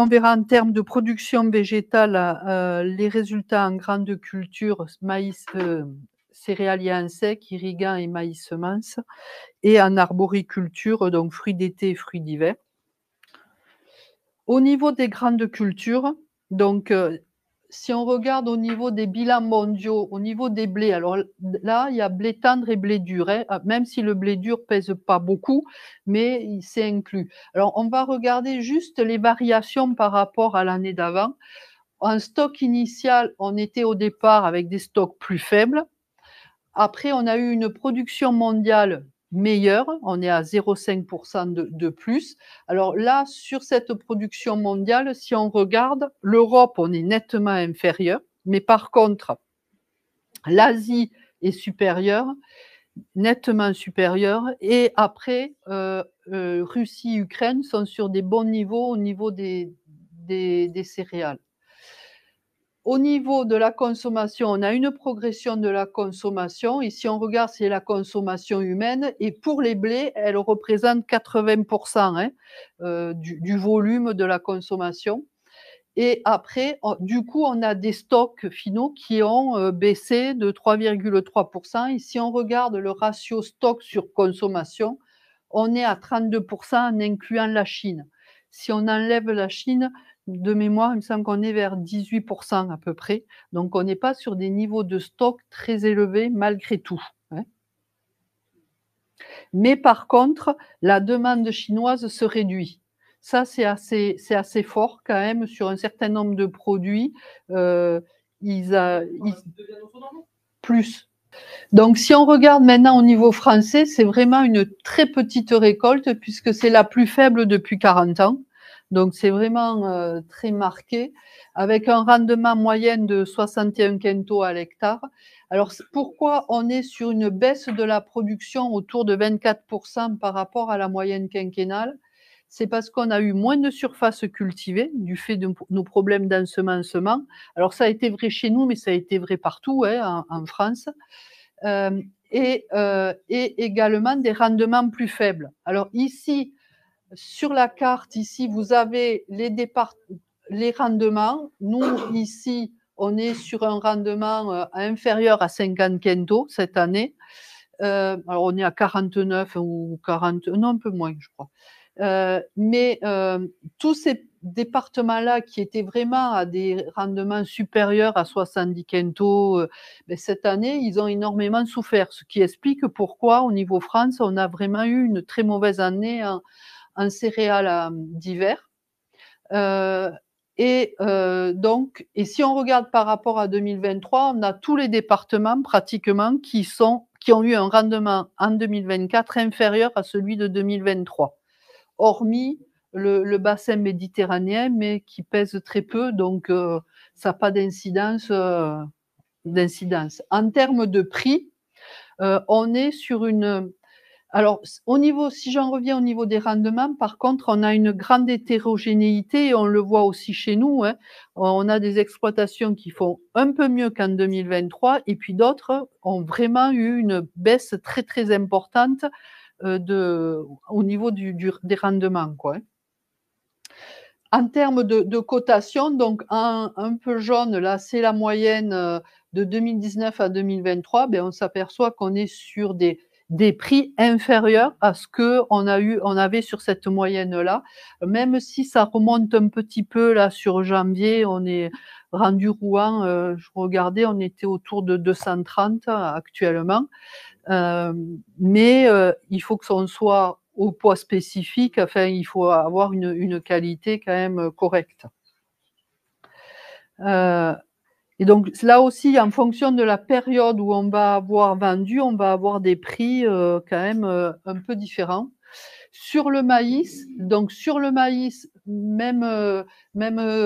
On verra en termes de production végétale, les résultats en grande culture, maïs, céréaliers en sec, irrigants et maïs semences, et en arboriculture, donc fruits d'été et fruits d'hiver. Au niveau des grandes cultures, donc si on regarde au niveau des bilans mondiaux, au niveau des blés, alors là, il y a blé tendre et blé dur, hein, même si le blé dur pèse pas beaucoup, mais c'est inclus. Alors, on va regarder juste les variations par rapport à l'année d'avant. En stock initial, on était au départ avec des stocks plus faibles. Après, on a eu une production mondiale meilleure, on est à 0,5% de plus. Alors là, sur cette production mondiale, si on regarde, l'Europe, on est nettement inférieur, mais par contre, l'Asie est supérieure, nettement supérieure, et après, Russie, Ukraine sont sur des bons niveaux au niveau des céréales. Au niveau de la consommation, on a une progression de la consommation. Et si on regarde, c'est la consommation humaine. Et pour les blés, elle représente 80% du volume de la consommation. Et après, du coup, on a des stocks finaux qui ont baissé de 3,3%. Et si on regarde le ratio stock sur consommation, on est à 32% en incluant la Chine. Si on enlève la Chine, de mémoire, il me semble qu'on est vers 18% à peu près. Donc, on n'est pas sur des niveaux de stock très élevés malgré tout, hein. Mais par contre, la demande chinoise se réduit. Ça, c'est assez fort quand même sur un certain nombre de produits. Plus. Donc, si on regarde maintenant au niveau français, c'est vraiment une très petite récolte puisque c'est la plus faible depuis 40 ans. Donc, c'est vraiment très marqué, avec un rendement moyen de 61 quintaux à l'hectare. Alors, pourquoi on est sur une baisse de la production autour de 24% par rapport à la moyenne quinquennale? C'est parce qu'on a eu moins de surface cultivée du fait de nos problèmes d'ensemencement. Alors, ça a été vrai chez nous, mais ça a été vrai partout, hein, en France. Et également des rendements plus faibles. Alors ici, sur la carte, ici, vous avez les rendements. Nous, ici, on est sur un rendement inférieur à 50 quintaux cette année. Alors, on est à 49 ou 40, non, un peu moins, je crois. Mais tous ces départements-là qui étaient vraiment à des rendements supérieurs à 70 quintaux, cette année, ils ont énormément souffert, ce qui explique pourquoi, au niveau France, on a vraiment eu une très mauvaise année en céréales d'hiver. Donc, si on regarde par rapport à 2023, on a tous les départements pratiquement qui ont eu un rendement en 2024 inférieur à celui de 2023, hormis le bassin méditerranéen, mais qui pèse très peu, donc ça n'a pas d'incidence. En termes de prix, on est sur une... Alors, si j'en reviens au niveau des rendements, par contre, on a une grande hétérogénéité et on le voit aussi chez nous, hein. On a des exploitations qui font un peu mieux qu'en 2023 et puis d'autres ont vraiment eu une baisse très, très importante au niveau des rendements, quoi, hein. En termes de cotation, donc un peu jaune, là, c'est la moyenne de 2019 à 2023. Ben, on s'aperçoit qu'on est sur des prix inférieurs à ce qu'on avait sur cette moyenne-là. Même si ça remonte un petit peu là sur janvier, on est rendu Rouen, je regardais, on était autour de 230 actuellement. Mais il faut que on soit au poids spécifique, enfin, il faut avoir une qualité quand même correcte. Et donc là aussi, en fonction de la période où on va avoir vendu, on va avoir des prix quand même un peu différents. Sur le maïs, même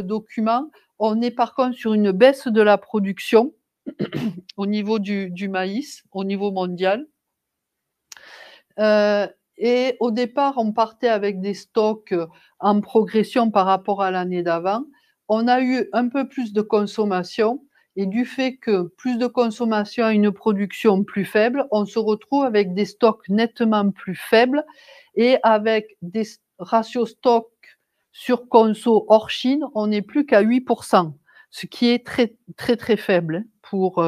document, on est par contre sur une baisse de la production au niveau du maïs, au niveau mondial. Et au départ, on partait avec des stocks en progression par rapport à l'année d'avant. On a eu un peu plus de consommation et du fait que plus de consommation a une production plus faible, on se retrouve avec des stocks nettement plus faibles et avec des ratios stock Sur conso hors Chine, on n'est plus qu'à 8%, ce qui est très, très, très faible pour,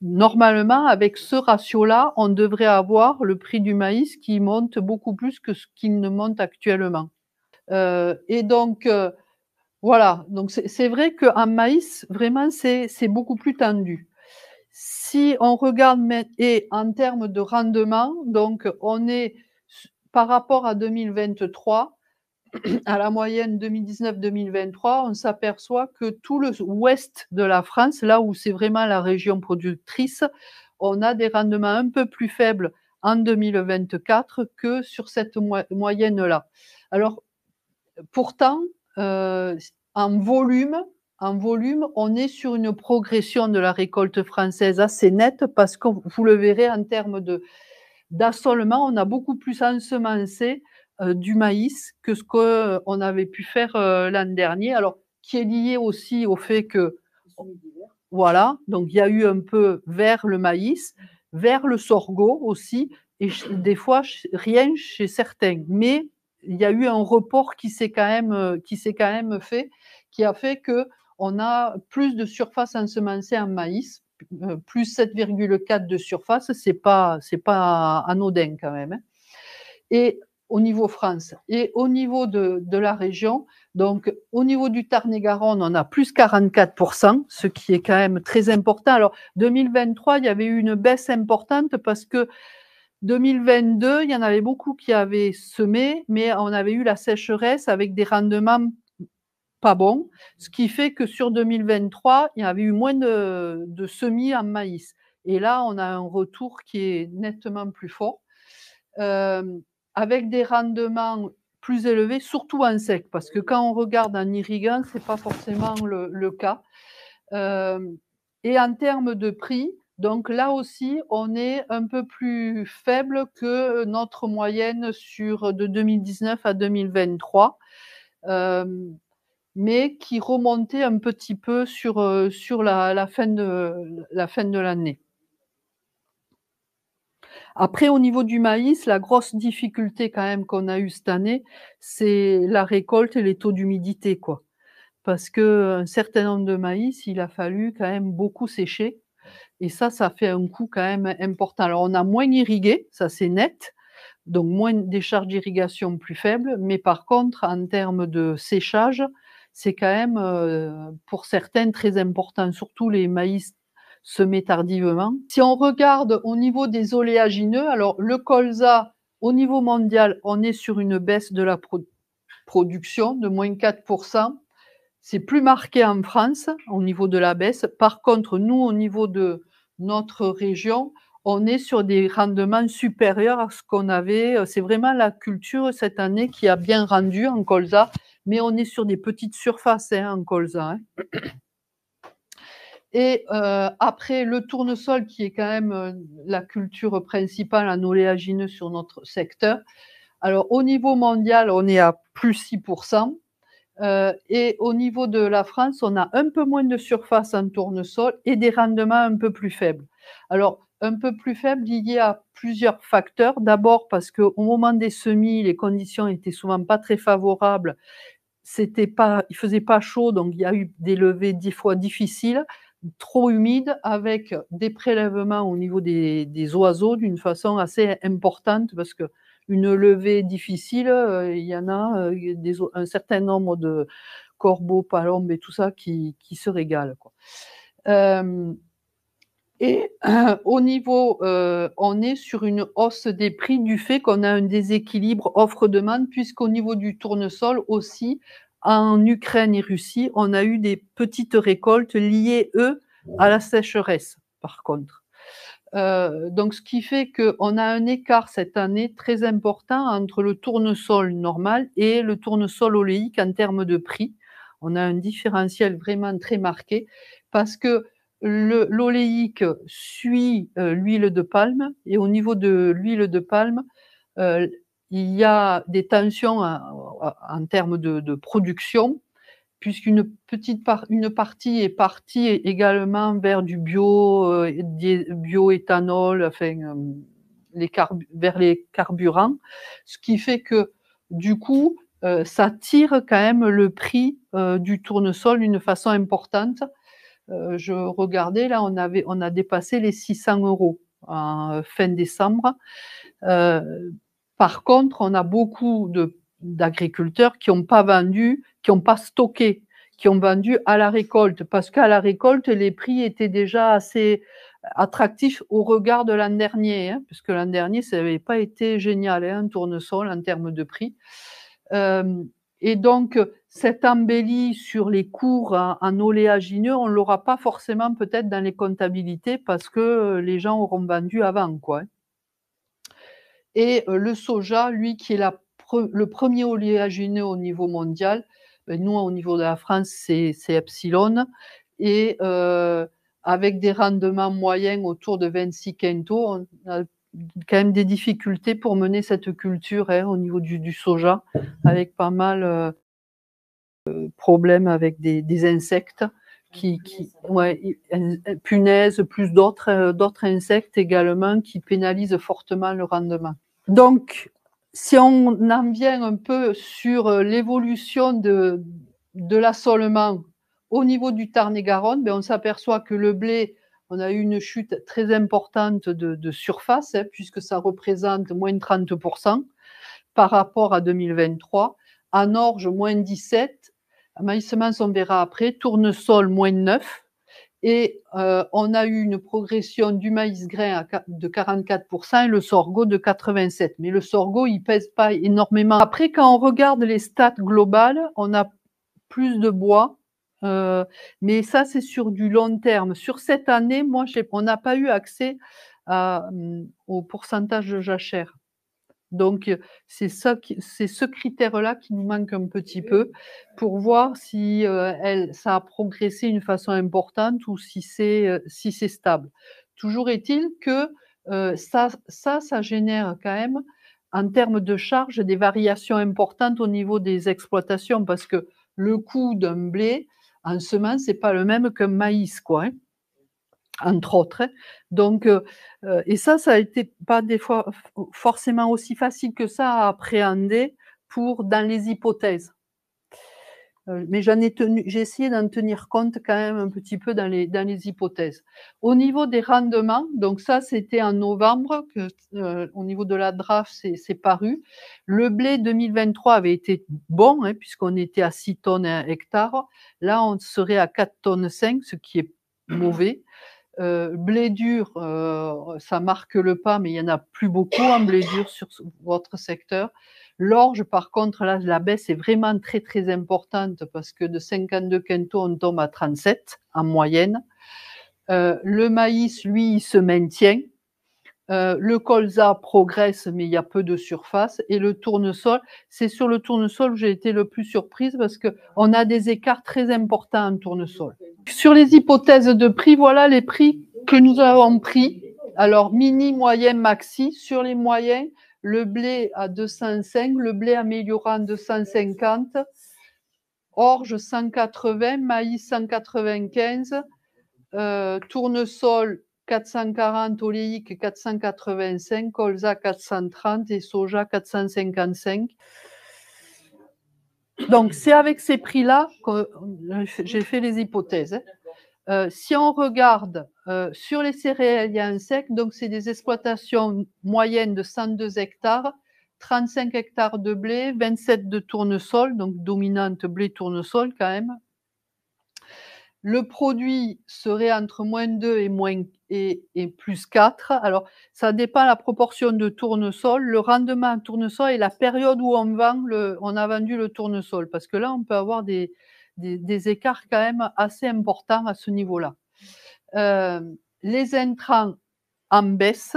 normalement, avec ce ratio-là, on devrait avoir le prix du maïs qui monte beaucoup plus que ce qu'il ne monte actuellement. Et donc, voilà, donc c'est vrai qu'en maïs, vraiment, c'est beaucoup plus tendu. Si on regarde et en termes de rendement, donc on est par rapport à 2023, à la moyenne 2019-2023, on s'aperçoit que tout le ouest de la France, là où c'est vraiment la région productrice, on a des rendements un peu plus faibles en 2024 que sur cette moyenne-là. Alors, pourtant, en volume, on est sur une progression de la récolte française assez nette parce que vous le verrez en termes d'assolement, on a beaucoup plus ensemencé du maïs que ce qu'on avait pu faire l'an dernier. Alors, qui est lié aussi au fait que, voilà, donc il y a eu un peu vers le maïs, vers le sorgho aussi, et des fois rien chez certains. Mais il y a eu un report qui s'est quand même fait, qui a fait que on a plus de surface ensemencée en maïs, plus 7,4 de surface, c'est pas anodin quand même. Hein. Et au niveau France et au niveau de la région, donc au niveau du Tarn-et-Garonne, on a plus 44%, ce qui est quand même très important. Alors 2023, il y avait eu une baisse importante parce que 2022, il y en avait beaucoup qui avaient semé, mais on avait eu la sécheresse avec des rendements pas bons, ce qui fait que sur 2023, il y avait eu moins de semis en maïs. Et là, on a un retour qui est nettement plus fort, avec des rendements plus élevés, surtout en sec, parce que quand on regarde en irriguant, ce n'est pas forcément le cas. Et en termes de prix, donc là aussi, on est un peu plus faible que notre moyenne de 2019 à 2023, mais qui remontait un petit peu sur la fin de l'année. Après, au niveau du maïs, la grosse difficulté quand même qu'on a eue cette année, c'est la récolte et les taux d'humidité, quoi. Parce qu'un certain nombre de maïs, il a fallu quand même beaucoup sécher. Et ça fait un coût quand même important. Alors, on a moins irrigué, ça c'est net, donc moins des charges d'irrigation plus faibles. Mais par contre, en termes de séchage, c'est quand même, pour certains, très important, surtout les maïs semés tardivement. Si on regarde au niveau des oléagineux, alors le colza, au niveau mondial, on est sur une baisse de la production de moins 4%. C'est plus marqué en France au niveau de la baisse. Par contre, nous, au niveau de notre région, on est sur des rendements supérieurs à ce qu'on avait. C'est vraiment la culture cette année qui a bien rendu en colza, mais on est sur des petites surfaces en colza. Et après, le tournesol, qui est quand même la culture principale en oléagineux sur notre secteur. Alors, au niveau mondial, on est à plus 6%. Et au niveau de la France, on a un peu moins de surface en tournesol et des rendements un peu plus faibles. Alors, un peu plus faibles liés à plusieurs facteurs. D'abord parce qu'au moment des semis, les conditions étaient souvent pas très favorables. Il faisait pas chaud, donc il y a eu des levées 10 fois difficiles, trop humides, avec des prélèvements au niveau des oiseaux d'une façon assez importante, parce que une levée difficile, il y en a un certain nombre de corbeaux, palombes et tout ça qui se régalent, quoi. Et au niveau, on est sur une hausse des prix du fait qu'on a un déséquilibre offre-demande, puisqu'au niveau du tournesol aussi, en Ukraine et Russie, on a eu des petites récoltes liées, eux, à la sécheresse, par contre. Donc, ce qui fait qu'on a un écart cette année très important entre le tournesol normal et le tournesol oléique en termes de prix. On a un différentiel vraiment très marqué parce que l'oléique suit l'huile de palme, et au niveau de l'huile de palme, il y a des tensions en termes de production, puisqu'une une partie est partie également vers du bioéthanol, enfin, vers les carburants, ce qui fait que du coup, ça tire quand même le prix, du tournesol d'une façon importante. Je regardais là, on a dépassé les 600 € en fin décembre. Par contre, on a beaucoup d'agriculteurs qui n'ont pas vendu, qui n'ont pas stocké, qui ont vendu à la récolte, parce qu'à la récolte, les prix étaient déjà assez attractifs au regard de l'an dernier, hein, puisque l'an dernier, ça n'avait pas été génial, hein, un tournesol en termes de prix. Et donc, cette embellie sur les cours en oléagineux, on ne l'aura pas forcément peut-être dans les comptabilités parce que les gens auront vendu avant, quoi. Et le soja, lui, qui est le premier oléagineux au niveau mondial, nous, au niveau de la France, c'est Epsilon. Et avec des rendements moyens autour de 26 quintaux, on a quand même des difficultés pour mener cette culture, hein, au niveau du soja, avec pas mal problèmes avec des insectes ouais, punaises, plus d'autres insectes également qui pénalisent fortement le rendement. Donc, si on en vient un peu sur l'évolution de l'assolement au niveau du Tarn-et-Garonne, on s'aperçoit que le blé, on a eu une chute très importante de surface, hein, puisque ça représente moins 30% par rapport à 2023. En orge, moins 17. Maïs semence, on verra après. Tournesol, moins 9. Et on a eu une progression du maïs grain de 44% et le sorgho de 87%. Mais le sorgho, il pèse pas énormément. Après, quand on regarde les stats globales, on a plus de bois. Mais ça, c'est sur du long terme. Sur cette année, on n'a pas eu accès au pourcentage de jachère. Donc, c'est ce critère-là qui nous manque un petit peu pour voir si ça a progressé d'une façon importante ou si c'est stable. Toujours est-il que ça génère quand même, en termes de charges, des variations importantes au niveau des exploitations parce que le coût d'un blé en semence, c'est pas le même qu'un maïs, quoi, hein, entre autres, hein. Donc, et ça a été pas des fois forcément aussi facile que ça à appréhender dans les hypothèses. Mais j'ai essayé d'en tenir compte quand même un petit peu dans les hypothèses. Au niveau des rendements, donc ça, c'était en novembre que, au niveau de la draft, c'est paru. Le blé 2023 avait été bon, hein, puisqu'on était à 6 tonnes à hectare. Là, on serait à 4 tonnes 5, ce qui est mauvais. Blé dur, ça marque le pas, mais il n'y en a plus beaucoup en blé dur sur votre secteur. L'orge, par contre, là, la baisse est vraiment très, très importante parce que de 52 quintaux, on tombe à 37 en moyenne. Le maïs, lui, il se maintient. Le colza progresse, mais il y a peu de surface. Et le tournesol, c'est sur le tournesol où j'ai été le plus surprise parce qu'on a des écarts très importants en tournesol. Sur les hypothèses de prix, voilà les prix que nous avons pris. Alors, mini, moyen, maxi. Sur les moyens, le blé à 205, le blé améliorant 250, orge 180, maïs 195, tournesol 440, oléique 485, colza 430 et soja 455. Donc, c'est avec ces prix-là que j'ai fait les hypothèses, hein. Si on regarde sur les céréaliers secs, donc c'est des exploitations moyennes de 102 hectares, 35 hectares de blé, 27 de tournesol, donc dominante blé-tournesol quand même. Le produit serait entre -2 et plus 4. Alors, ça dépend de la proportion de tournesol, le rendement en tournesol et la période où on a vendu le tournesol. Parce que là, on peut avoir des écarts quand même assez importants à ce niveau-là. Les intrants en baisse,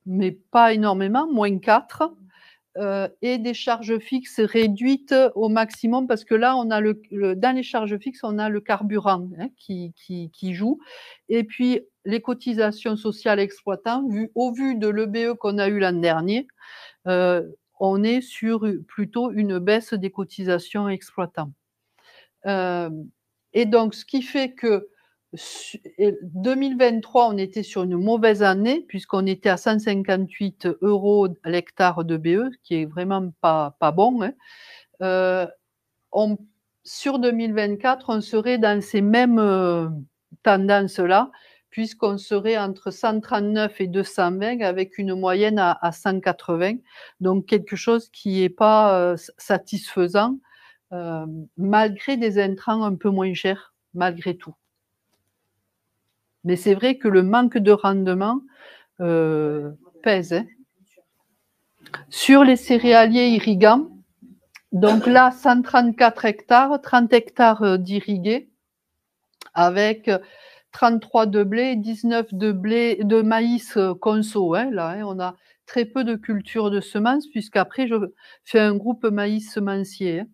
mais pas énormément, -4. Et des charges fixes réduites au maximum parce que là, on a dans les charges fixes, on a le carburant, hein, qui joue. Et puis, les cotisations sociales exploitants, au vu de l'EBE qu'on a eu l'an dernier, on est sur plutôt une baisse des cotisations exploitants. Et donc, ce qui fait que Et 2023, on était sur une mauvaise année puisqu'on était à 158 € l'hectare de BE, qui est vraiment pas bon, hein. Sur 2024, on serait dans ces mêmes tendances-là, puisqu'on serait entre 139 et 220 avec une moyenne à 180. Donc quelque chose qui n'est pas satisfaisant, malgré des intrants un peu moins chers, malgré tout. Mais c'est vrai que le manque de rendement pèse, hein. Sur les céréaliers irrigants, donc là, 134 hectares, 30 hectares d'irrigués, avec 33 de blé, 19 de maïs conso, hein, là, hein, on a très peu de culture de semences, puisqu'après, je fais un groupe maïs semencier, hein.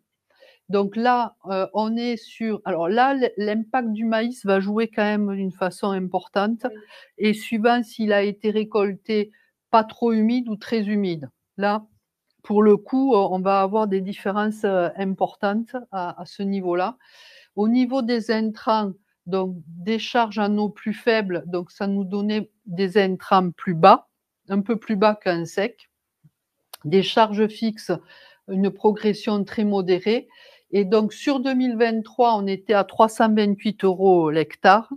Donc là, on est sur. Alors là, l'impact du maïs va jouer quand même d'une façon importante, et suivant s'il a été récolté pas trop humide ou très humide. Là, pour le coup, on va avoir des différences importantes à ce niveau-là. Au niveau des intrants, donc des charges en eau plus faibles, donc ça nous donnait des intrants plus bas, un peu plus bas qu'un sec. Des charges fixes, une progression très modérée. Et donc sur 2023, on était à 328 € l'hectare,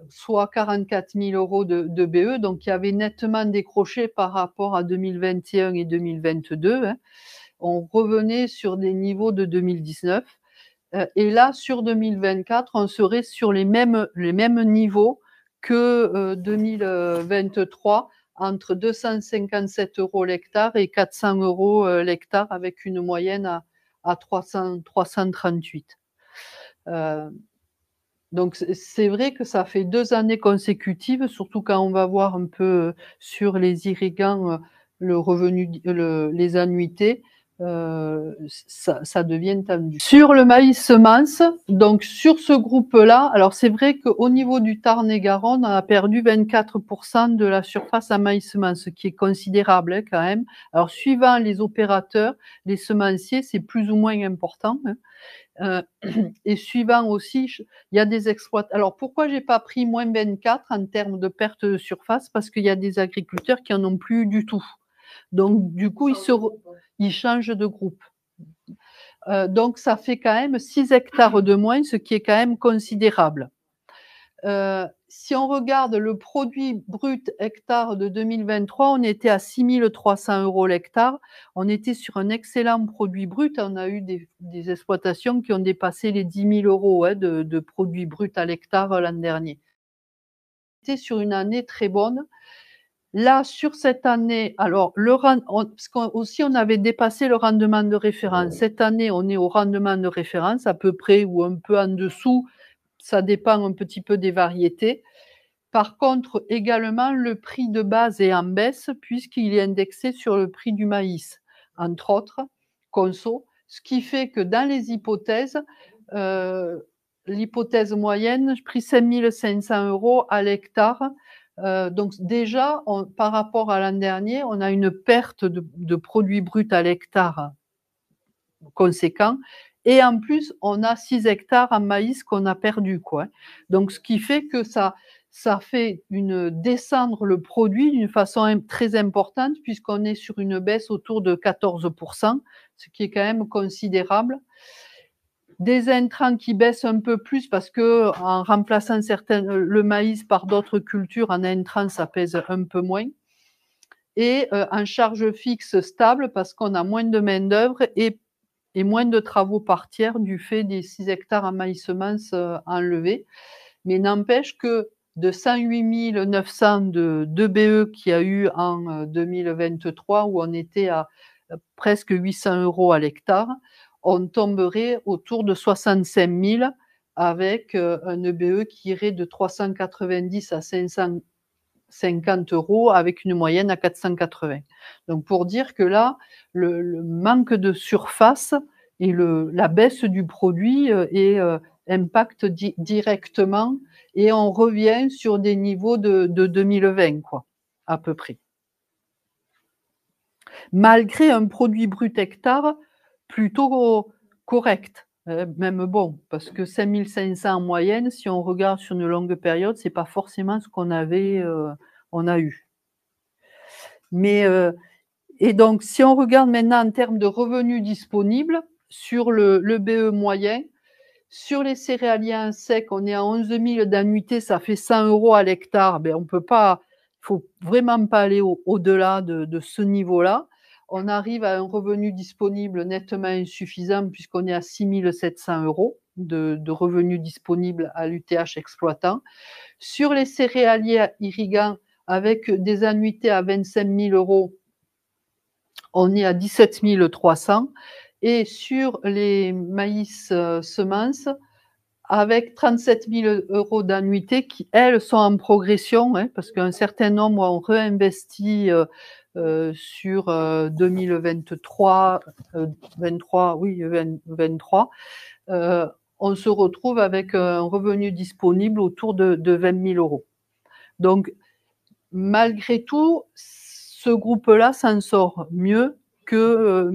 soit 44 000 € de BE. Donc il y avait nettement décroché par rapport à 2021 et 2022, hein. On revenait sur des niveaux de 2019. Et là, sur 2024, on serait sur les mêmes niveaux que 2023, entre 257 € l'hectare et 400 € l'hectare, avec une moyenne à 338. Donc c'est vrai que ça fait 2 années consécutives, surtout quand on va voir un peu sur les irrigants le revenu, les annuités, ça devient tendu. Sur le maïs semence, donc sur ce groupe-là, alors c'est vrai qu'au niveau du Tarn-et-Garonne, on a perdu 24% de la surface à maïs semence, ce qui est considérable, hein, quand même. Alors suivant les opérateurs, les semenciers, c'est plus ou moins important, hein. Et suivant aussi, il y a des exploits. Alors pourquoi j'ai pas pris moins 24 en termes de perte de surface? Parce qu'il y a des agriculteurs qui en ont plus du tout. Donc du coup, ils changent de groupe. Donc ça fait quand même 6 hectares de moins, ce qui est quand même considérable. Si on regarde le produit brut hectare de 2023, on était à 6 300 € l'hectare. On était sur un excellent produit brut. On a eu des exploitations qui ont dépassé les 10 000 € hein, de produit brut à l'hectare l'an dernier. C'était sur une année très bonne. Là, sur cette année, alors parce qu'aussi on avait dépassé le rendement de référence. Cette année, on est au rendement de référence à peu près ou un peu en dessous. Ça dépend un petit peu des variétés. Par contre, également, le prix de base est en baisse puisqu'il est indexé sur le prix du maïs, entre autres, conso, ce qui fait que dans les hypothèses, l'hypothèse moyenne, je pris 5 500 € à l'hectare. Donc déjà, par rapport à l'an dernier, on a une perte de produits bruts à l'hectare conséquent. Et en plus, on a 6 hectares en maïs qu'on a perdu, quoi. Donc, ce qui fait que ça fait descendre le produit d'une façon très importante, puisqu'on est sur une baisse autour de 14%, ce qui est quand même considérable. Des intrants qui baissent un peu plus parce que en remplaçant le maïs par d'autres cultures, en intrants, ça pèse un peu moins. Et en charge fixe stable parce qu'on a moins de main-d'œuvre et moins de travaux par tiers du fait des 6 hectares en maïs semence enlevés. Mais n'empêche que de 108 900 de BE qu'il y a eu en 2023, où on était à presque 800 € à l'hectare, on tomberait autour de 65 000 avec un EBE qui irait de 390 à 550 € avec une moyenne à 480. Donc pour dire que là, le manque de surface et la baisse du produit impacte directement, et on revient sur des niveaux de 2020, quoi, à peu près. Malgré un produit brut hectare plutôt correct. Même bon, parce que 5 500 en moyenne, si on regarde sur une longue période, c'est pas forcément ce qu'on avait, on a eu. Mais, et donc si on regarde maintenant en termes de revenus disponibles sur le BE moyen, sur les céréaliers en sec, on est à 11 000 d'annuité, ça fait 100 € à l'hectare. Ben, on peut pas, il faut vraiment pas aller au-delà de ce niveau-là. On arrive à un revenu disponible nettement insuffisant puisqu'on est à 6 700 € de revenus disponibles à l'UTH exploitant. Sur les céréaliers irrigants, avec des annuités à 25 000 €, on est à 17 300. Et sur les maïs semences, avec 37 000 € d'annuité qui, elles, sont en progression, hein, parce qu'un certain nombre ont réinvesti sur 2023, 23, oui, 23. On se retrouve avec un revenu disponible autour de 20 000 €. Donc, malgré tout, ce groupe-là s'en sort mieux que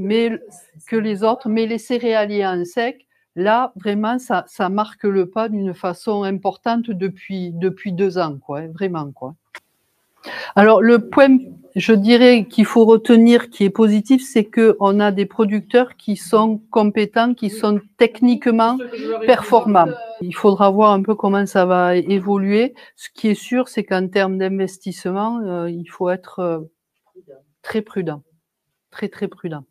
les autres, mais les céréaliers en sec, là, vraiment, ça marque le pas d'une façon importante depuis 2 ans, quoi, vraiment, quoi. Alors, le point, je dirais, qu'il faut retenir, qui est positif, c'est qu'on a des producteurs qui sont compétents, qui sont techniquement performants. Il faudra voir un peu comment ça va évoluer. Ce qui est sûr, c'est qu'en termes d'investissement, il faut être très prudent, très, très prudent.